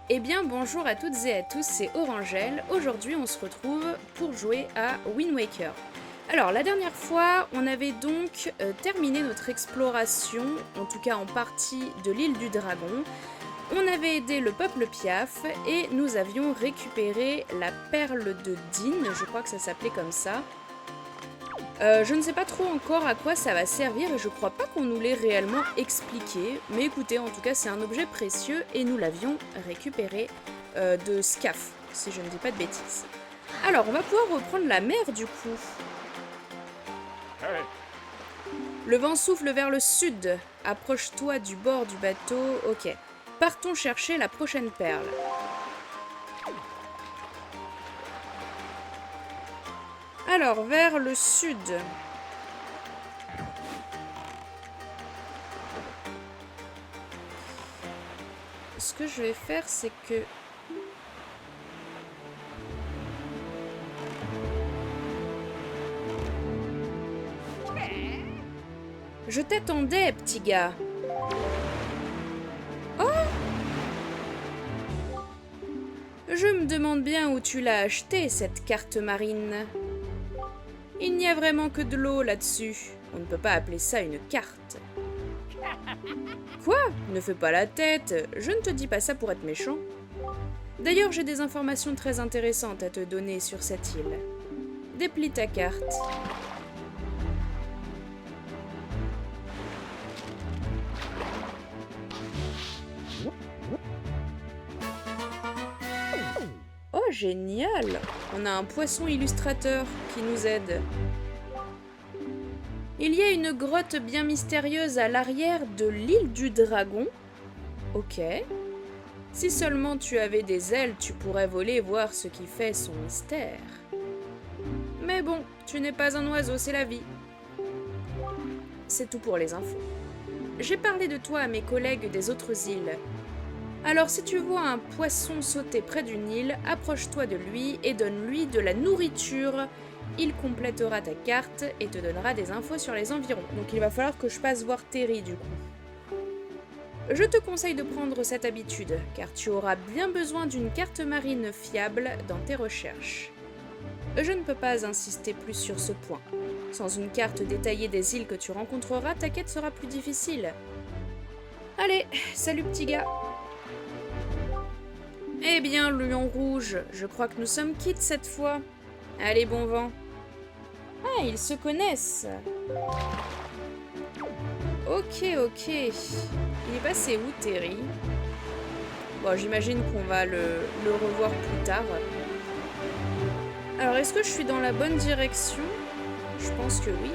Eh bien bonjour à toutes et à tous, c'est Orangel. Aujourd'hui on se retrouve pour jouer à Wind Waker. Alors la dernière fois on avait donc terminé notre exploration, en tout cas en partie de l'île du dragon. On avait aidé le peuple Piaf et nous avions récupéré la perle de Din, je crois que ça s'appelait comme ça. Je ne sais pas trop encore à quoi ça va servir et je crois pas qu'on nous l'ait réellement expliqué. Mais écoutez, en tout cas, c'est un objet précieux et nous l'avions récupéré de Scaf, si je ne dis pas de bêtises. Alors, on va pouvoir reprendre la mer du coup. Le vent souffle vers le sud. Approche-toi du bord du bateau. Ok. Partons chercher la prochaine perle. Alors, vers le sud. Ce que je vais faire, c'est que... Je t'attendais, petit gars. Oh! Je me demande bien où tu l'as acheté, cette carte marine. Il n'y a vraiment que de l'eau là-dessus. On ne peut pas appeler ça une carte. Quoi? Ne fais pas la tête. Je ne te dis pas ça pour être méchant. D'ailleurs, j'ai des informations très intéressantes à te donner sur cette île. Déplie ta carte. Oh, génial! On a un poisson illustrateur qui nous aide. Il y a une grotte bien mystérieuse à l'arrière de l'île du dragon. Ok. Si seulement tu avais des ailes, tu pourrais voler voir ce qui fait son mystère. Mais bon, tu n'es pas un oiseau, c'est la vie. C'est tout pour les infos. J'ai parlé de toi à mes collègues des autres îles. Alors si tu vois un poisson sauter près d'une île, approche-toi de lui et donne-lui de la nourriture. Il complétera ta carte et te donnera des infos sur les environs. Donc il va falloir que je passe voir Terry du coup. Je te conseille de prendre cette habitude, car tu auras bien besoin d'une carte marine fiable dans tes recherches. Je ne peux pas insister plus sur ce point. Sans une carte détaillée des îles que tu rencontreras, ta quête sera plus difficile. Allez, salut petit gars! Eh bien, lion rouge, je crois que nous sommes quittes cette fois. Allez, bon vent. Ah, ils se connaissent. Ok. Il est passé où, Terry? Bon, j'imagine qu'on va le revoir plus tard. Alors, est-ce que je suis dans la bonne direction? Je pense que oui.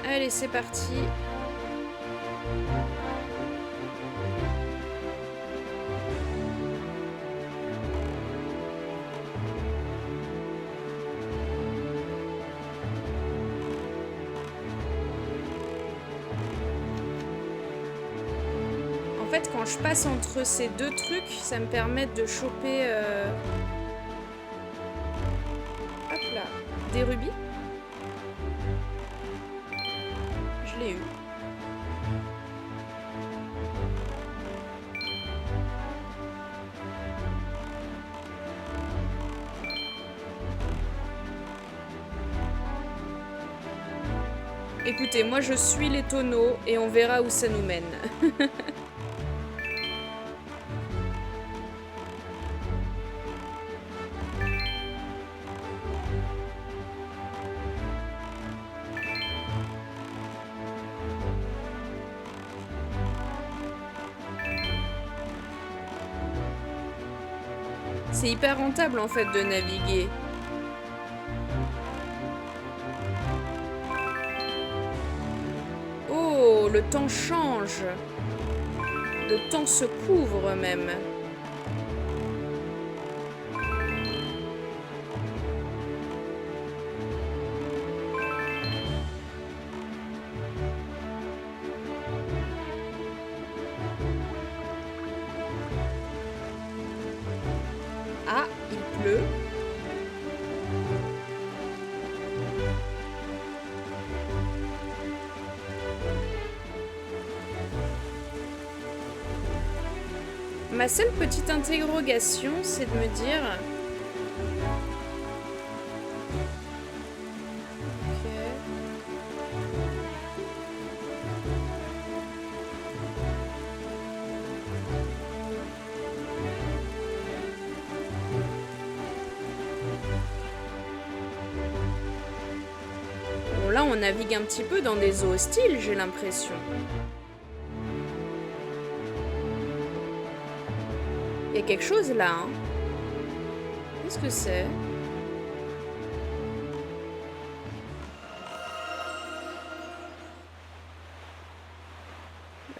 Allez, c'est parti. En fait, quand je passe entre ces deux trucs, ça me permet de choper... Hop là, des rubis. Je l'ai eu. Écoutez, moi je suis les tonneaux et on verra où ça nous mène. C'est hyper rentable en fait de naviguer. Oh, le temps change. Le temps se couvre même. Ah, il pleut. Ma seule petite interrogation, c'est de me dire... Ok. Bon, là, on navigue un petit peu dans des eaux hostiles, j'ai l'impression. Il y a quelque chose là, hein. Qu'est-ce que c'est?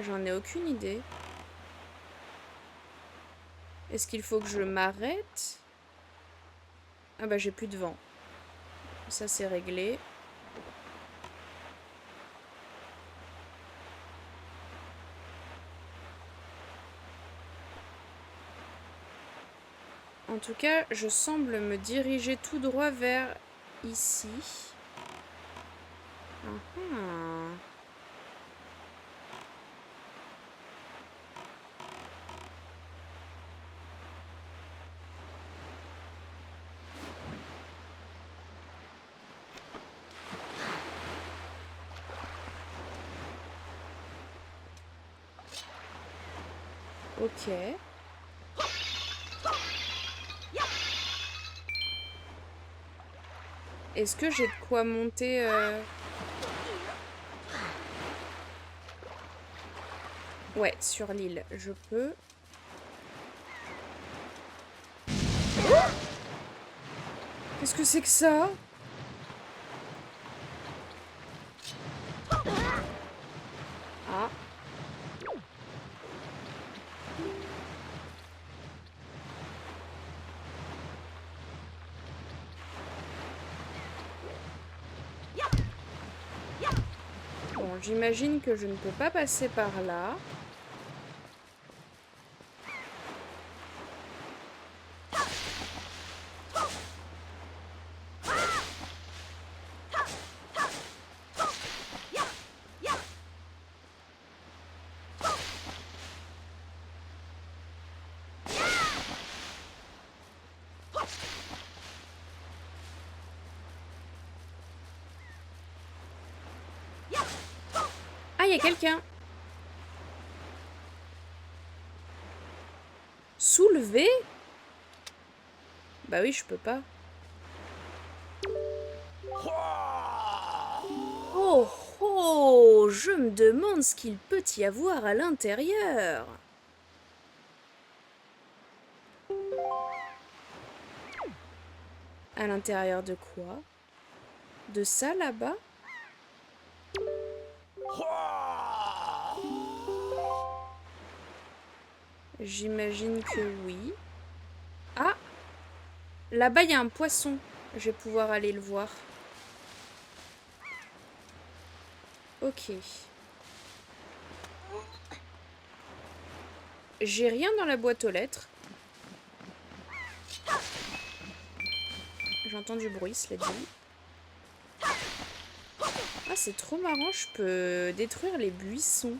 J'en ai aucune idée. Est-ce qu'il faut que je m'arrête? Ah bah j'ai plus de vent. Ça c'est réglé. En tout cas, je semble me diriger tout droit vers ici. Ah. Ok. Est-ce que j'ai de quoi monter Ouais, sur l'île, je peux. Qu'est-ce que c'est que ça? Ah. Bon, j'imagine que je ne peux pas passer par là. Ah, il y a quelqu'un. Soulever? Bah oui, je peux pas. Oh oh, je me demande ce qu'il peut y avoir à l'intérieur. À l'intérieur de quoi? De ça là-bas? J'imagine que oui. Ah! Là-bas, il y a un poisson. Je vais pouvoir aller le voir. Ok. J'ai rien dans la boîte aux lettres. J'entends du bruit, cela dit. Ah, c'est trop marrant, je peux détruire les buissons.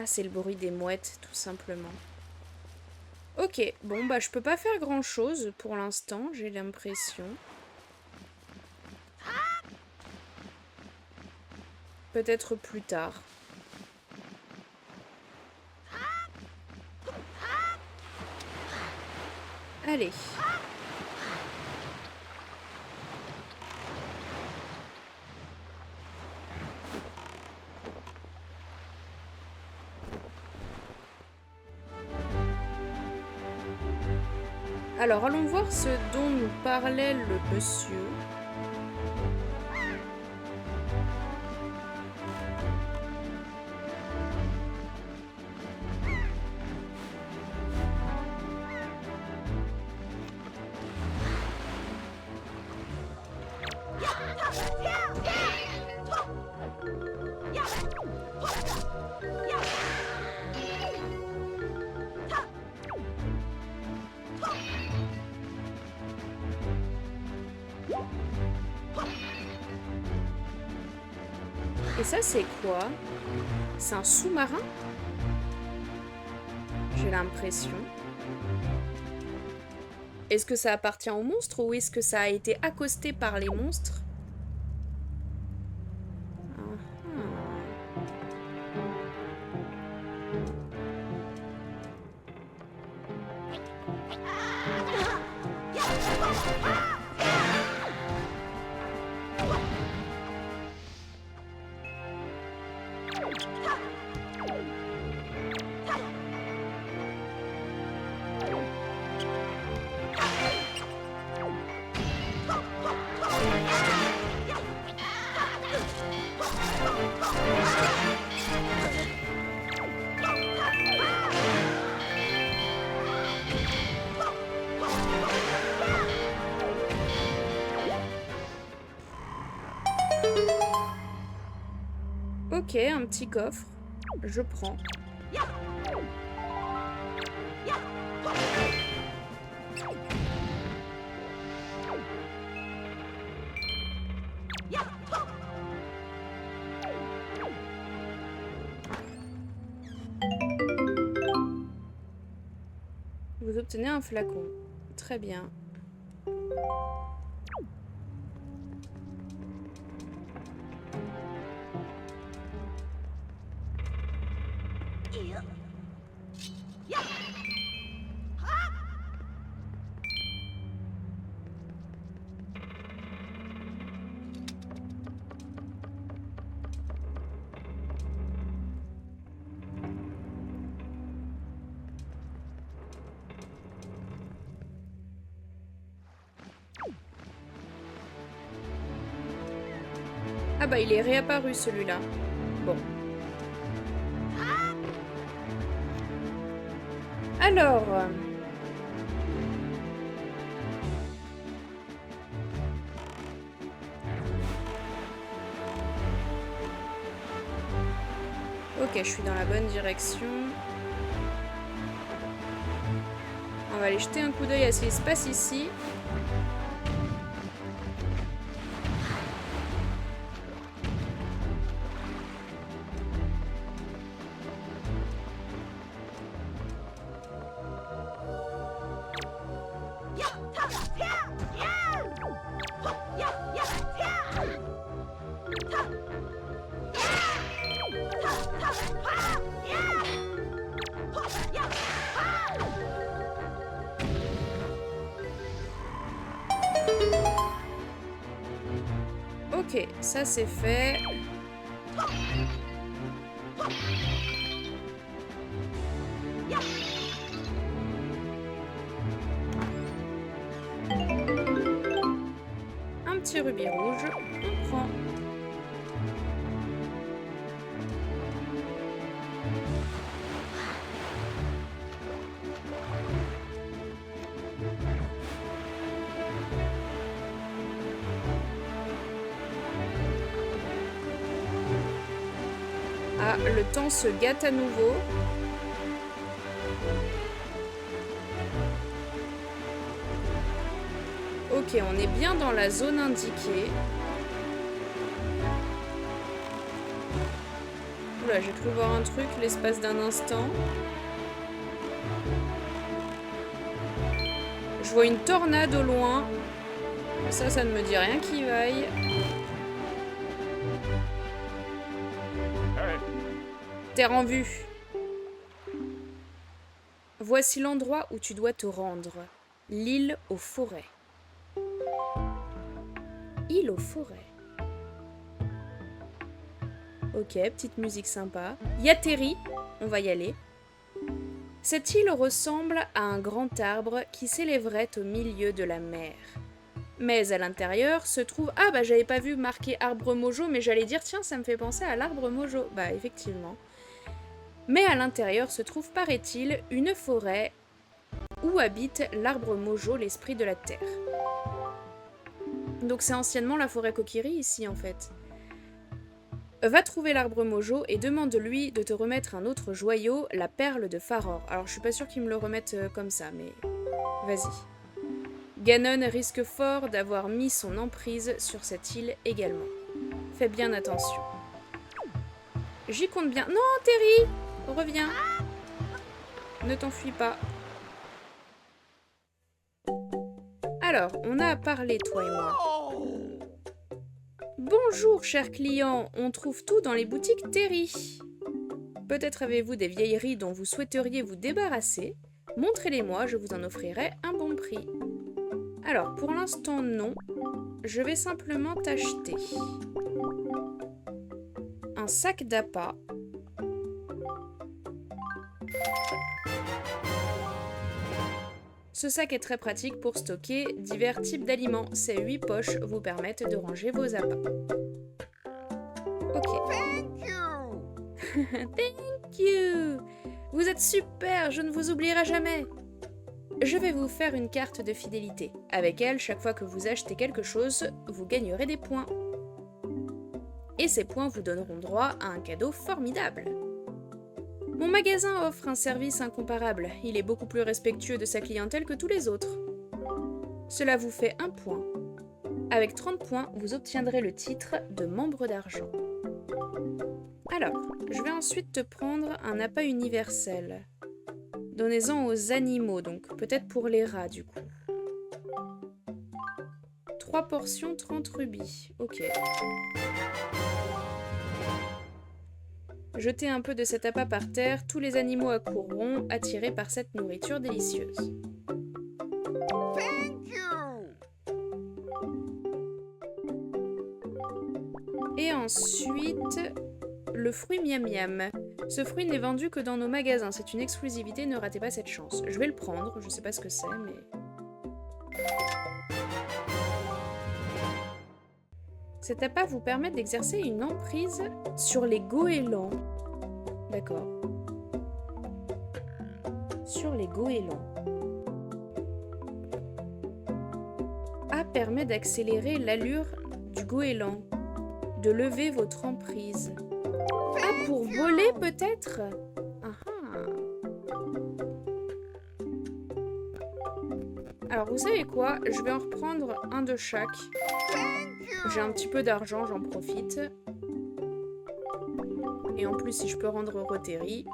Ah, c'est le bruit des mouettes, tout simplement. Ok, bon, bah je peux pas faire grand-chose pour l'instant, j'ai l'impression. Peut-être plus tard. Allez. Alors, allons voir ce dont nous parlait le monsieur. Et ça, c'est quoi? C'est un sous-marin? J'ai l'impression. Est-ce que ça appartient aux monstres ou est-ce que ça a été accosté par les monstres? Ok, un petit coffre. Je prends. Vous obtenez un flacon. Très bien. Ah bah il est réapparu celui-là. Bon. Alors... Ok, je suis dans la bonne direction. On va aller jeter un coup d'œil à ce qui se passe ici. Ok, ça c'est fait. Un petit rubis rouge, on prend. Ah, le temps se gâte à nouveau. Ok, on est bien dans la zone indiquée. Oula, j'ai cru voir un truc l'espace d'un instant. Je vois une tornade au loin. Ça ne me dit rien qui vaille. Terre en vue. Voici l'endroit où tu dois te rendre. L'île aux forêts. Île aux forêts. Ok, petite musique sympa. Yateri, on va y aller. Cette île ressemble à un grand arbre qui s'élèverait au milieu de la mer. Mais à l'intérieur se trouve... Ah bah j'avais pas vu marqué arbre mojo, mais j'allais dire tiens ça me fait penser à l'arbre mojo. Bah effectivement. Mais à l'intérieur se trouve, paraît-il, une forêt où habite l'arbre mojo, l'esprit de la terre. Donc c'est anciennement la forêt Kokiri ici en fait. Va trouver l'arbre mojo et demande-lui de te remettre un autre joyau, la perle de Faror. Alors je suis pas sûre qu'il me le remette comme ça, mais vas-y. Ganon risque fort d'avoir mis son emprise sur cette île également. Fais bien attention. J'y compte bien. Non, Terry! Reviens. Ne t'enfuis pas. Alors, on a parlé, toi et moi. Bonjour, chers clients. On trouve tout dans les boutiques Terry. Peut-être avez-vous des vieilleries dont vous souhaiteriez vous débarrasser. Montrez-les-moi, je vous en offrirai un bon prix. Alors, pour l'instant, non. Je vais simplement t'acheter un sac d'appât. Ce sac est très pratique pour stocker divers types d'aliments. Ces 8 poches vous permettent de ranger vos appâts. Ok. Thank you. Vous êtes super, je ne vous oublierai jamais. Je vais vous faire une carte de fidélité. Avec elle, chaque fois que vous achetez quelque chose, vous gagnerez des points. Et ces points vous donneront droit à un cadeau formidable. Mon magasin offre un service incomparable. Il est beaucoup plus respectueux de sa clientèle que tous les autres. Cela vous fait 1 point. Avec 30 points, vous obtiendrez le titre de membre d'argent. Alors, je vais ensuite te prendre un appât universel. Donnez-en aux animaux, donc peut-être pour les rats du coup. 3 portions, 30 rubis. Ok. Jetez un peu de cet appât par terre, tous les animaux accourront, attirés par cette nourriture délicieuse. Et ensuite, le fruit miam miam. Ce fruit n'est vendu que dans nos magasins, c'est une exclusivité, ne ratez pas cette chance. Je vais le prendre, je sais pas ce que c'est, mais... Cet appât vous permet d'exercer une emprise sur les goélands. D'accord. Sur les goélands. A permet d'accélérer l'allure du goéland, de lever votre emprise. Ah, pour voler peut-être? Alors, vous savez quoi? Je vais en reprendre un de chaque. J'ai un petit peu d'argent, j'en profite. Et en plus, si je peux rendre heureux Terry.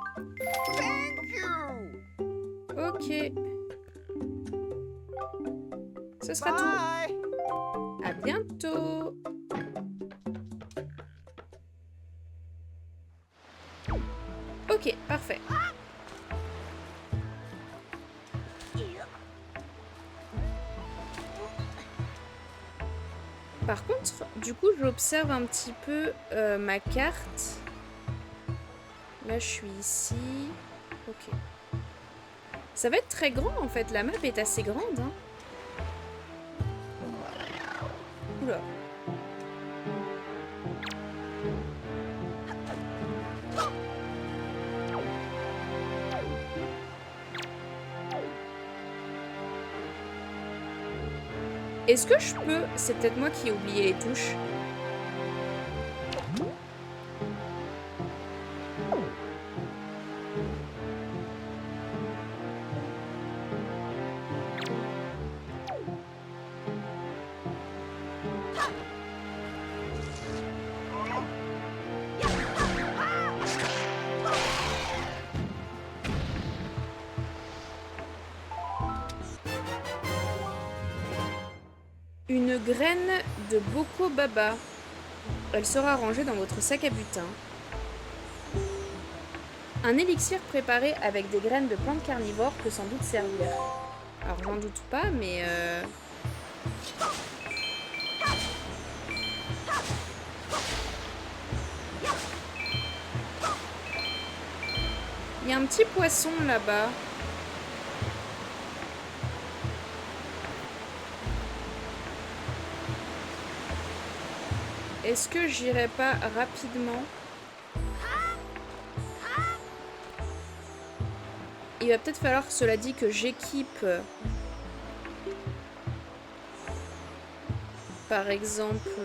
Ok. Ce sera tout. À bientôt. Ok, parfait. Par contre, du coup, j'observe un petit peu ma carte. Là, je suis ici. Ok. Ça va être très grand, en fait. La map est assez grande. Hein. Oula. Est-ce que je peux... C'est peut-être moi qui ai oublié les touches. Une graine de Boko Baba. Elle sera rangée dans votre sac à butin. Un élixir préparé avec des graines de plantes carnivores peut sans doute servir. Alors j'en doute pas, mais... Il y a un petit poisson là-bas. Est-ce que j'irai pas rapidement? Il va peut-être falloir, cela dit, que j'équipe... Par exemple...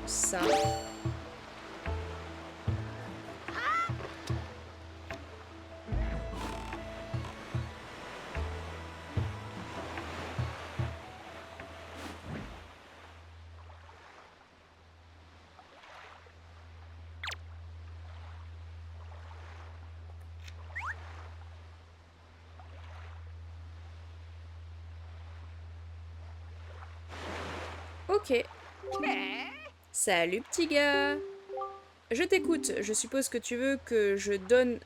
ça. Ok. Salut petit gars. Je t'écoute. Je suppose que tu veux que je donne...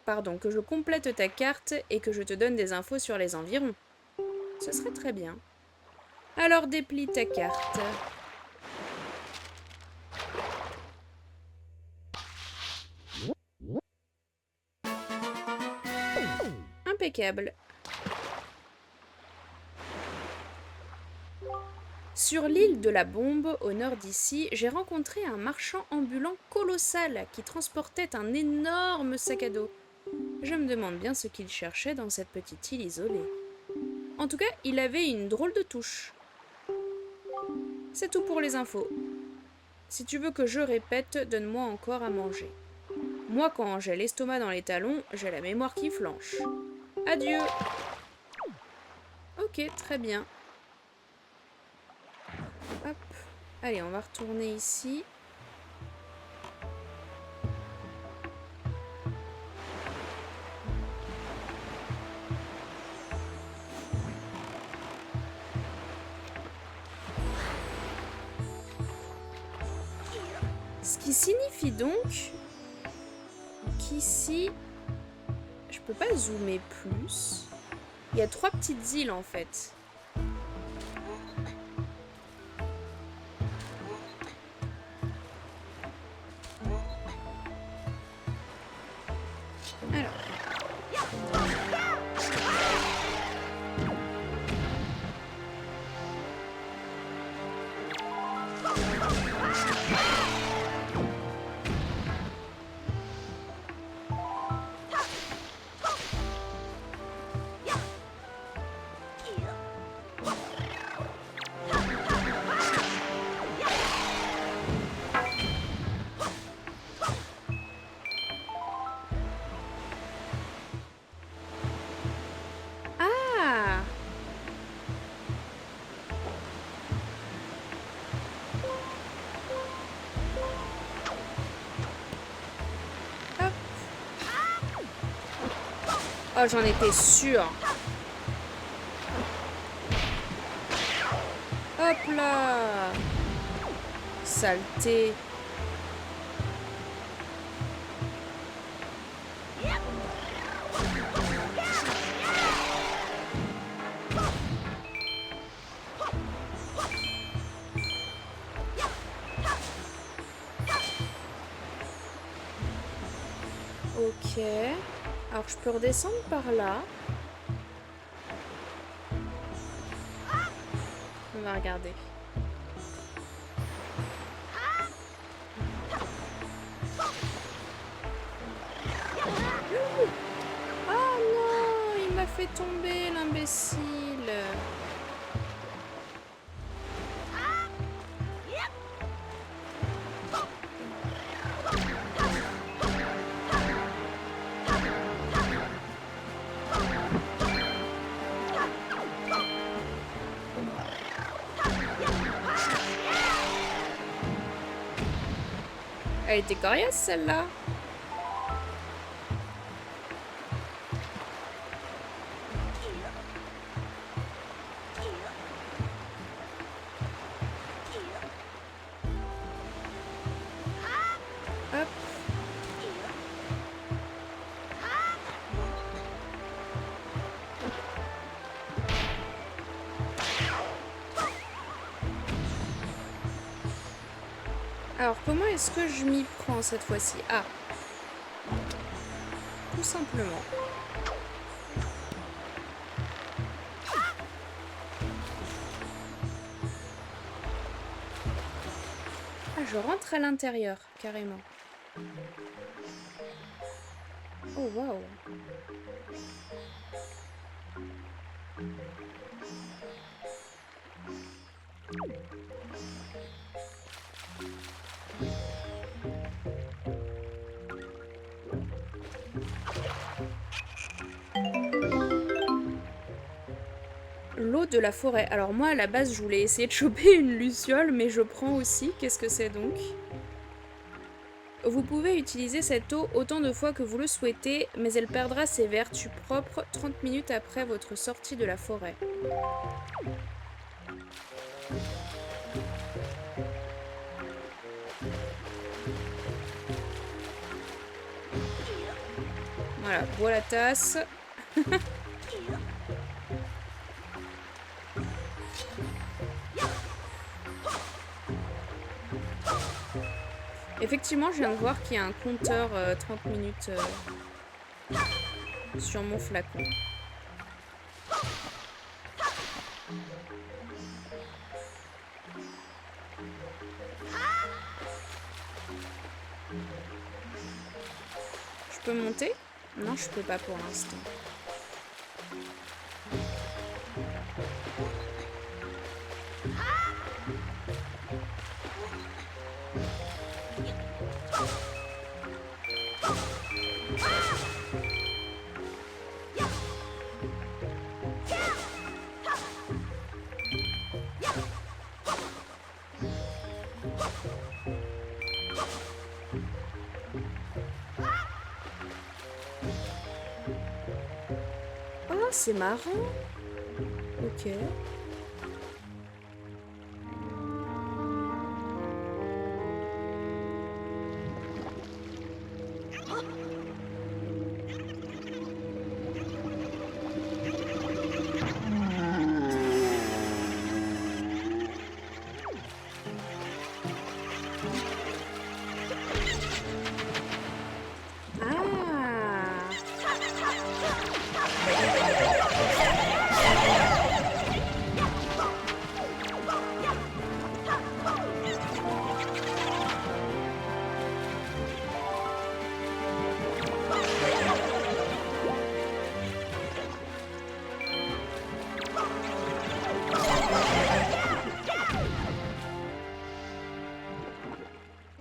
Pardon, que je complète ta carte et que je te donne des infos sur les environs. Ce serait très bien. Alors déplie ta carte. Impeccable. Sur l'île de la Bombe, au nord d'ici, j'ai rencontré un marchand ambulant colossal qui transportait un énorme sac à dos. Je me demande bien ce qu'il cherchait dans cette petite île isolée. En tout cas, il avait une drôle de touche. C'est tout pour les infos. Si tu veux que je répète, donne-moi encore à manger. Moi, quand j'ai l'estomac dans les talons, j'ai la mémoire qui flanche. Adieu. Ok, très bien. Hop. Allez, on va retourner ici. Ce qui signifie donc qu'ici, je peux pas zoomer plus. Il y a 3 petites îles en fait. Alors. Ah! Hop. Oh, j'en étais sûre. Hop là! Saleté. Ok. Alors je peux redescendre par là. On va regarder. Oh non, il m'a fait tomber l'imbécile. Elle était coriace celle-là. Hop. Alors comment est-ce que je m'y prends cette fois-ci? Ah. Tout simplement. Ah, je rentre à l'intérieur, carrément. Oh, waouh. L'eau de la forêt. Alors moi, à la base, je voulais essayer de choper une luciole, mais je prends aussi. Qu'est-ce que c'est donc? Vous pouvez utiliser cette eau autant de fois que vous le souhaitez, mais elle perdra ses vertus propres 30 minutes après votre sortie de la forêt. Voilà, bois la tasse. Effectivement, je viens de voir qu'il y a un compteur 30 minutes sur mon flacon. Je peux monter? Non, je peux pas pour l'instant. Oh, c'est marrant. Ok.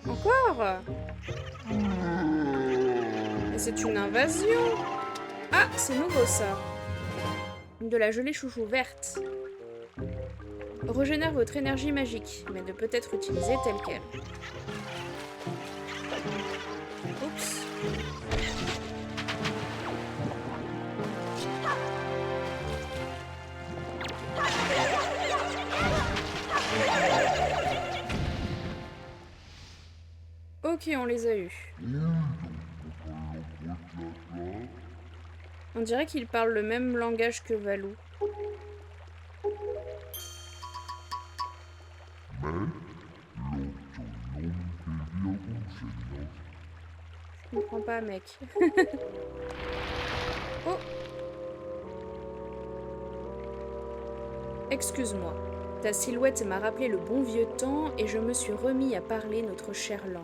Encore? Mais c'est une invasion. Ah, c'est nouveau ça. De la gelée chouchou verte. Régénère votre énergie magique, mais ne peut être utilisée telle quelle. Oups. Ok, on les a eus. On dirait qu'ils parlent le même langage que Valou. Je comprends pas, mec. Oh! Excuse-moi. Ta silhouette m'a rappelé le bon vieux temps et je me suis remis à parler notre chère langue.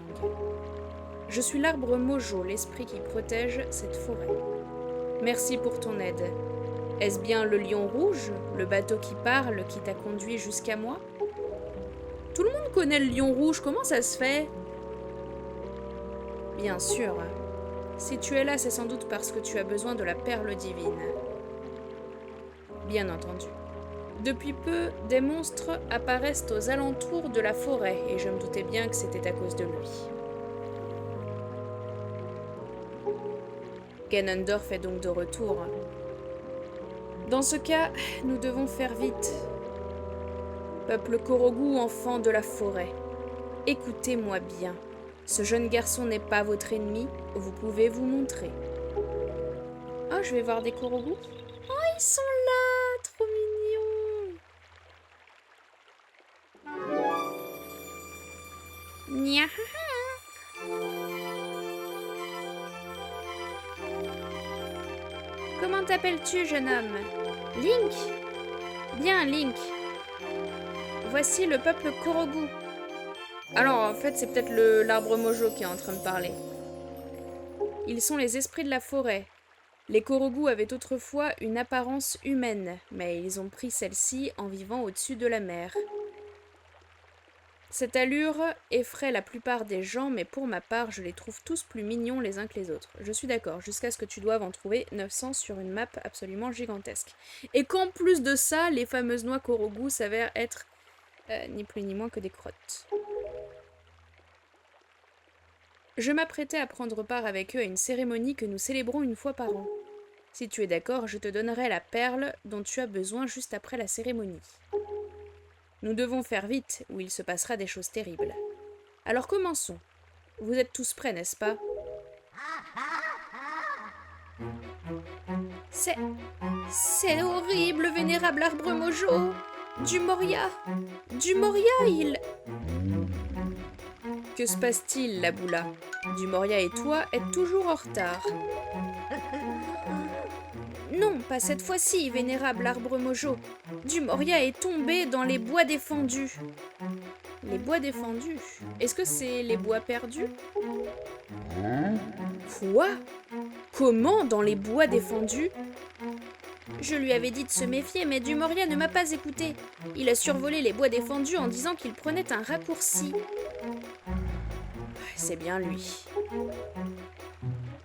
Je suis l'arbre Mojo, l'esprit qui protège cette forêt. Merci pour ton aide. Est-ce bien le lion rouge, le bateau qui parle, qui t'a conduit jusqu'à moi? Tout le monde connaît le lion rouge, comment ça se fait? Bien sûr. Si tu es là, c'est sans doute parce que tu as besoin de la perle divine. Bien entendu. Depuis peu, des monstres apparaissent aux alentours de la forêt, et je me doutais bien que c'était à cause de lui. Ganondorf est donc de retour. Dans ce cas, nous devons faire vite. Peuple Korogu, enfant de la forêt, écoutez-moi bien. Ce jeune garçon n'est pas votre ennemi, vous pouvez vous montrer. Oh, je vais voir des Korogu. Oh, ils sont là, trop mignons. Niahaha. Comment t'appelles-tu, jeune homme? Link? Bien, Link. Voici le peuple Korogu. Alors, en fait, c'est peut-être l'arbre Mojo qui est en train de parler. Ils sont les esprits de la forêt. Les Korogu avaient autrefois une apparence humaine, mais ils ont pris celle-ci en vivant au-dessus de la mer. Cette allure effraie la plupart des gens, mais pour ma part, je les trouve tous plus mignons les uns que les autres. Je suis d'accord, jusqu'à ce que tu doives en trouver 900 sur une map absolument gigantesque. Et qu'en plus de ça, les fameuses noix Korogu s'avèrent être ni plus ni moins que des crottes. Je m'apprêtais à prendre part avec eux à une cérémonie que nous célébrons une fois par an. Si tu es d'accord, je te donnerai la perle dont tu as besoin juste après la cérémonie. Nous devons faire vite, ou il se passera des choses terribles. Alors commençons. Vous êtes tous prêts, n'est-ce pas? C'est horrible, vénérable arbre Mojo. Du Moria, il... Que se passe-t-il, la Boula? Du Moria et toi êtes toujours en retard. Non, pas cette fois-ci, vénérable arbre Mojo. Du Moria est tombé dans les bois défendus. Les bois défendus? Est-ce que c'est les bois perdus? Quoi? Comment dans les bois défendus? Je lui avais dit de se méfier, mais Du Moria ne m'a pas écouté. Il a survolé les bois défendus en disant qu'il prenait un raccourci. C'est bien lui.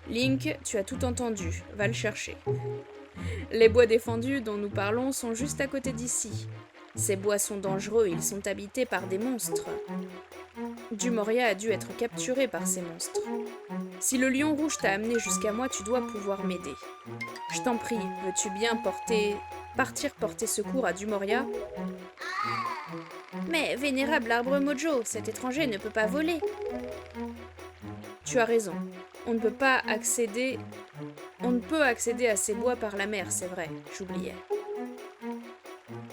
Link, tu as tout entendu. Va le chercher. Les bois défendus dont nous parlons sont juste à côté d'ici. Ces bois sont dangereux, ils sont habités par des monstres. Du Moria a dû être capturé par ces monstres. Si le lion rouge t'a amené jusqu'à moi, tu dois pouvoir m'aider. Je t'en prie, veux-tu bien partir porter secours à Du Moria? Mais, vénérable arbre Mojo, cet étranger ne peut pas voler. Tu as raison. On ne peut accéder à ces bois par la mer, c'est vrai, j'oubliais.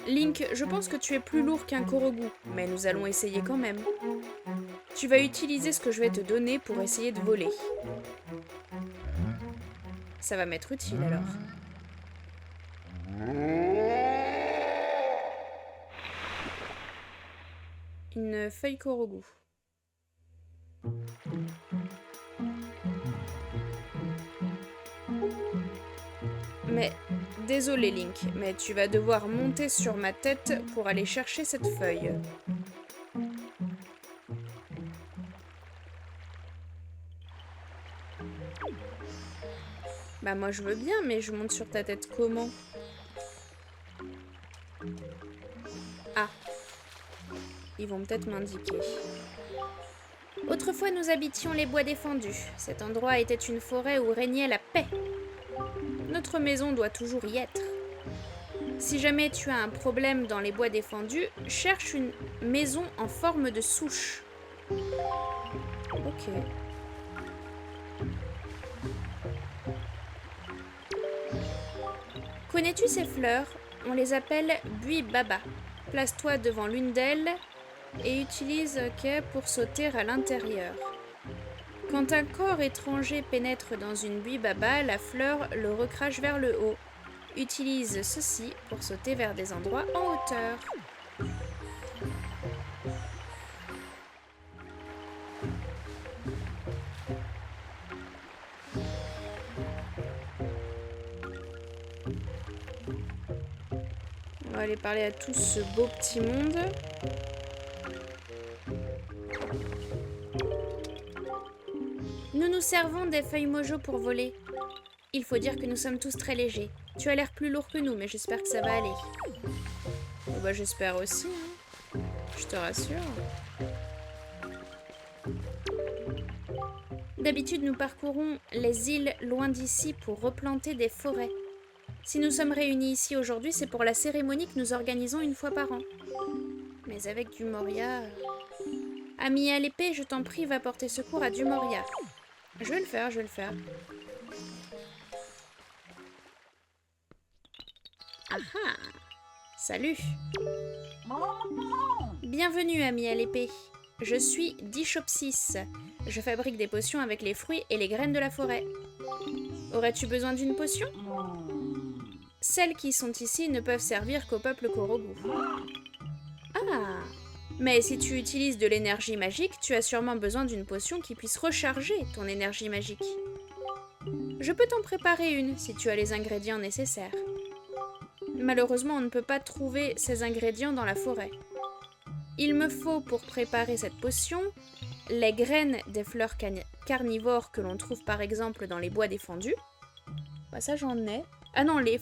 Link, je pense que tu es plus lourd qu'un Korogu, mais nous allons essayer quand même. Tu vas utiliser ce que je vais te donner pour essayer de voler. Ça va m'être utile alors. Une feuille Korogu. Mais, désolé Link, mais tu vas devoir monter sur ma tête pour aller chercher cette feuille. Bah moi je veux bien, mais je monte sur ta tête comment? Ah. Ils vont peut-être m'indiquer. Autrefois nous habitions les bois défendus. Cet endroit était une forêt où régnait la paix. Notre maison doit toujours y être. Si jamais tu as un problème dans les bois défendus, cherche une maison en forme de souche. Ok. Connais-tu ces fleurs? On les appelle buis baba. Place-toi devant l'une d'elles et utilise OK pour sauter à l'intérieur. Quand un corps étranger pénètre dans une buis baba, la fleur le recrache vers le haut. Utilise ceci pour sauter vers des endroits en hauteur. On va aller parler à tout ce beau petit monde. Nous nous servons des feuilles Mojo pour voler. Il faut dire que nous sommes tous très légers. Tu as l'air plus lourd que nous, mais j'espère que ça va aller. Oh bah j'espère aussi, hein. Je te rassure. D'habitude, nous parcourons les îles loin d'ici pour replanter des forêts. Si nous sommes réunis ici aujourd'hui, c'est pour la cérémonie que nous organisons une fois par an. Mais avec Du Moria... Ami à l'épée, je t'en prie, va porter secours à Du Moria. Je vais le faire, je vais le faire. Ah ah! Salut! Bienvenue, ami à l'épée. Je suis Dishopsis. Je fabrique des potions avec les fruits et les graines de la forêt. Aurais-tu besoin d'une potion? Celles qui sont ici ne peuvent servir qu'au peuple Korogu. Ah! Mais si tu utilises de l'énergie magique, tu as sûrement besoin d'une potion qui puisse recharger ton énergie magique. Je peux t'en préparer une si tu as les ingrédients nécessaires. Malheureusement, on ne peut pas trouver ces ingrédients dans la forêt. Il me faut pour préparer cette potion les graines des fleurs carnivores que l'on trouve par exemple dans les bois défendus. Bah ça j'en ai. Ah non, les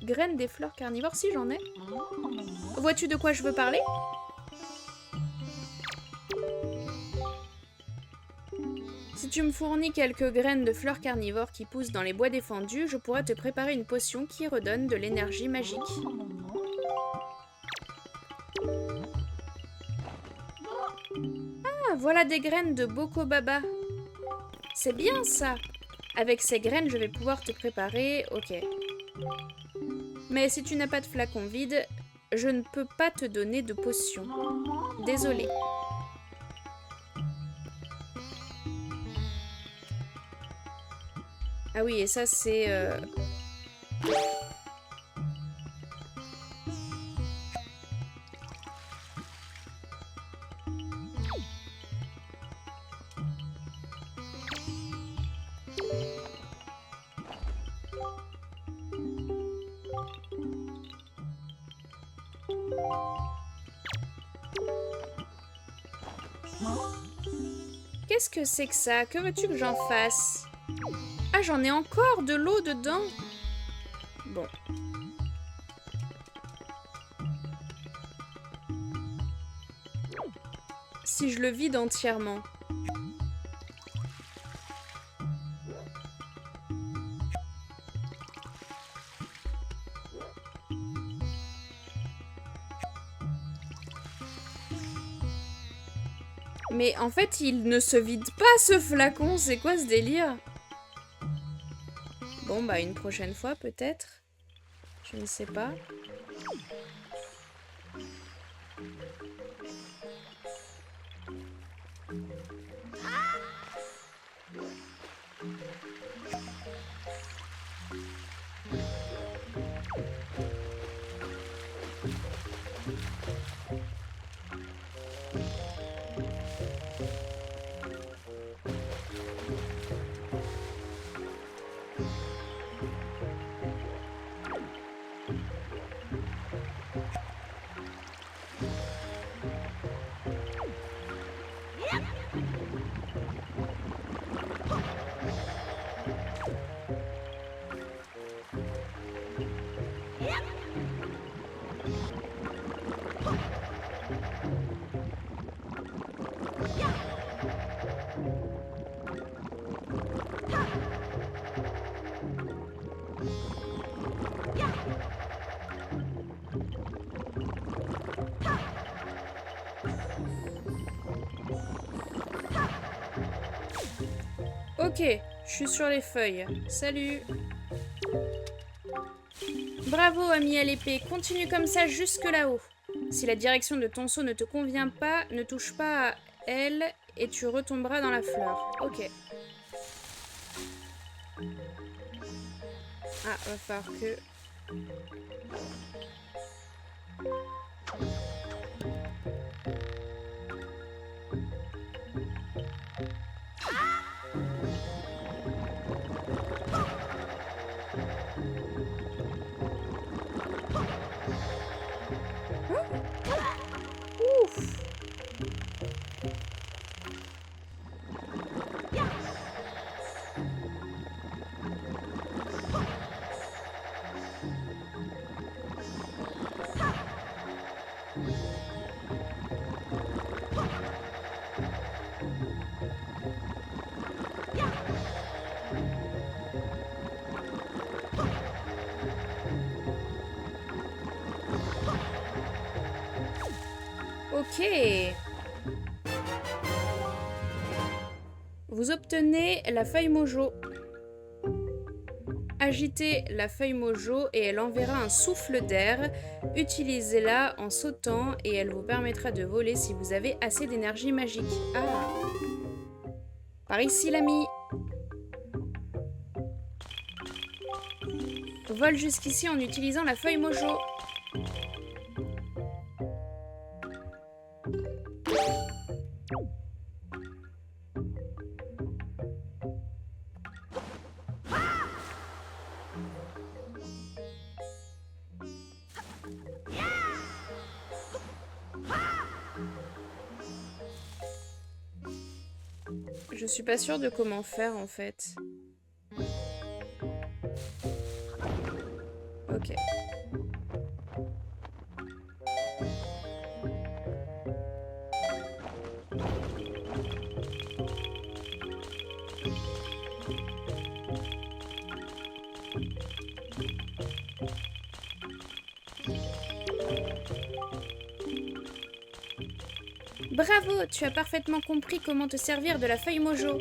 graines des fleurs carnivores, si j'en ai. Vois-tu de quoi je veux parler ? Si tu me fournis quelques graines de fleurs carnivores qui poussent dans les bois défendus, je pourrais te préparer une potion qui redonne de l'énergie magique. Ah, voilà des graines de Boko Baba. C'est bien ça. Avec ces graines, je vais pouvoir te préparer. Ok. Mais si tu n'as pas de flacon vide, je ne peux pas te donner de potion. Désolée. Ah oui, et ça c'est... Qu'est-ce que c'est que ça? Que veux-tu que j'en fasse? Ah, j'en ai encore de l'eau dedans? Bon. Si je le vide entièrement. Mais en fait, il ne se vide pas ce flacon. C'est quoi ce délire? Bon, bah une prochaine fois peut-être. Je ne sais pas. Ok, je suis sur les feuilles. Salut. Bravo, ami à l'épée. Continue comme ça jusque là-haut. Si la direction de ton saut ne te convient pas, ne touche pas à elle et tu retomberas dans la fleur. Ok. Ah, va falloir que... Ouf. Ok. Vous obtenez la feuille mojo. Agitez la feuille mojo et elle enverra un souffle d'air. Utilisez-la en sautant et elle vous permettra de voler si vous avez assez d'énergie magique. Ah. Par ici, l'ami. Vole jusqu'ici en utilisant la feuille mojo. Je suis pas sûre de comment faire en fait. Ok. Bravo, tu as parfaitement compris comment te servir de la feuille mojo.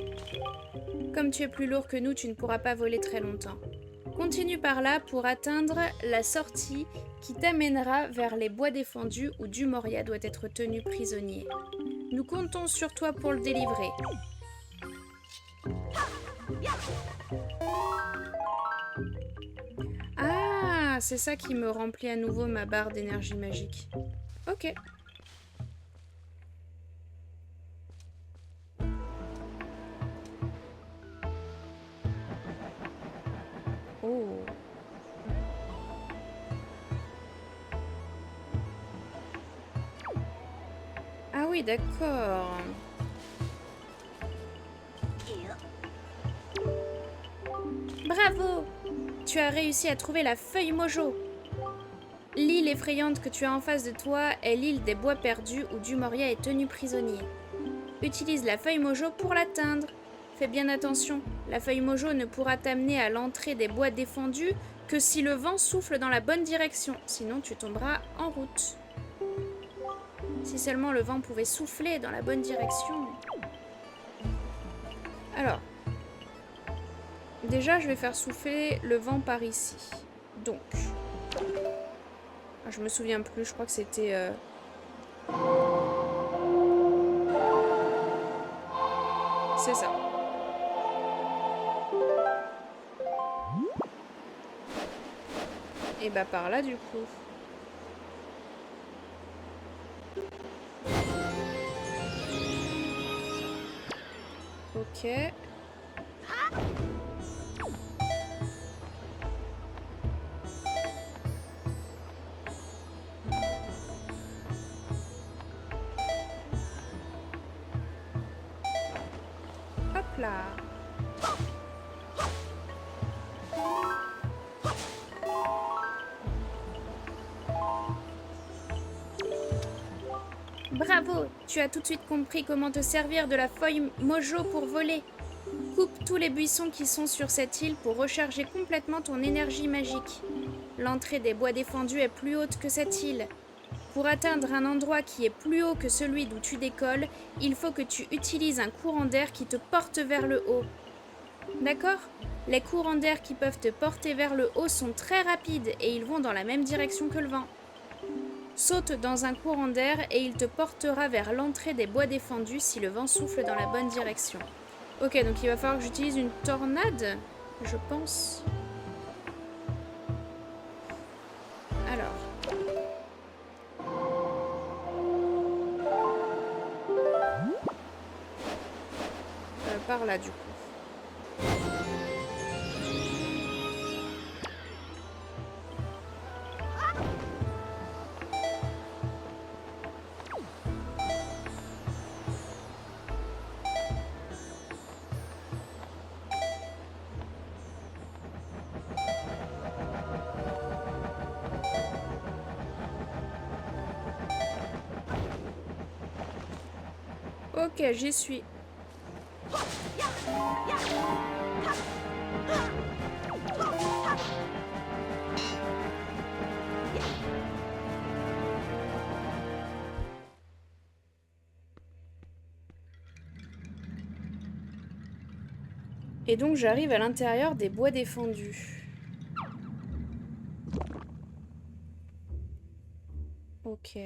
Comme tu es plus lourd que nous, tu ne pourras pas voler très longtemps. Continue par là pour atteindre la sortie qui t'amènera vers les bois défendus où Dumoria doit être tenu prisonnier. Nous comptons sur toi pour le délivrer. Ah, c'est ça qui me remplit à nouveau ma barre d'énergie magique. Ok. Oh. Ah oui, d'accord. Bravo! Tu as réussi à trouver la feuille mojo. L'île effrayante que tu as en face de toi est l'île des bois perdus où Dumoria est tenu prisonnier. Utilise la feuille mojo pour l'atteindre. Fais bien attention, la feuille mojo ne pourra t'amener à l'entrée des bois défendus que si le vent souffle dans la bonne direction, sinon tu tomberas en route. Si seulement le vent pouvait souffler dans la bonne direction. Alors, déjà je vais faire souffler le vent par ici. Donc, je me souviens plus, je crois que c'était... C'est ça. Et bah par là du coup. Ok. Hop là. Bravo, tu as tout de suite compris comment te servir de la feuille mojo pour voler. Coupe tous les buissons qui sont sur cette île pour recharger complètement ton énergie magique. L'entrée des bois défendus est plus haute que cette île. Pour atteindre un endroit qui est plus haut que celui d'où tu décolles, il faut que tu utilises un courant d'air qui te porte vers le haut. D'accord ? Les courants d'air qui peuvent te porter vers le haut sont très rapides et ils vont dans la même direction que le vent. Saute dans un courant d'air et il te portera vers l'entrée des bois défendus si le vent souffle dans la bonne direction. Ok, donc il va falloir que j'utilise une tornade, je pense. Alors. Par là, du coup. Ok, j'y suis. Et donc j'arrive à l'intérieur des bois défendus. Ok.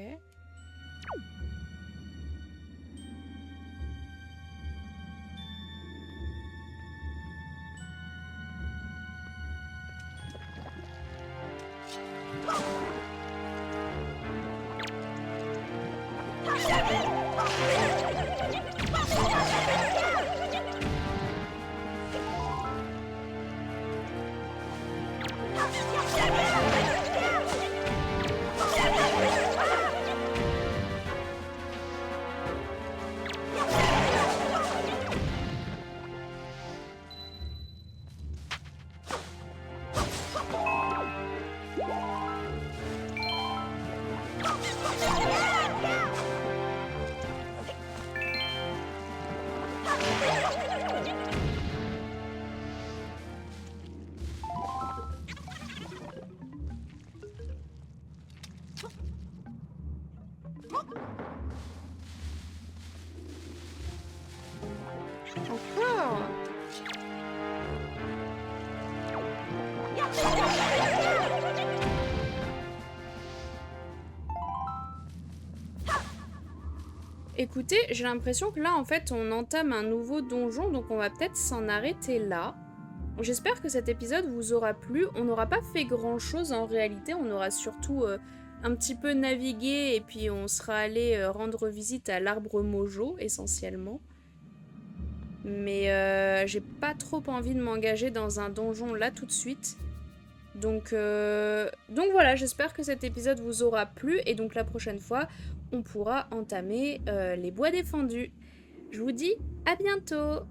Écoutez, j'ai l'impression que là, en fait, on entame un nouveau donjon, donc on va peut-être s'en arrêter là. J'espère que cet épisode vous aura plu. On n'aura pas fait grand-chose en réalité, on aura surtout un petit peu navigué et puis on sera allé rendre visite à l'arbre Mojo, essentiellement. Mais j'ai pas trop envie de m'engager dans un donjon là tout de suite. Donc voilà, j'espère que cet épisode vous aura plu et donc la prochaine fois, on pourra entamer les bois défendus. Je vous dis à bientôt!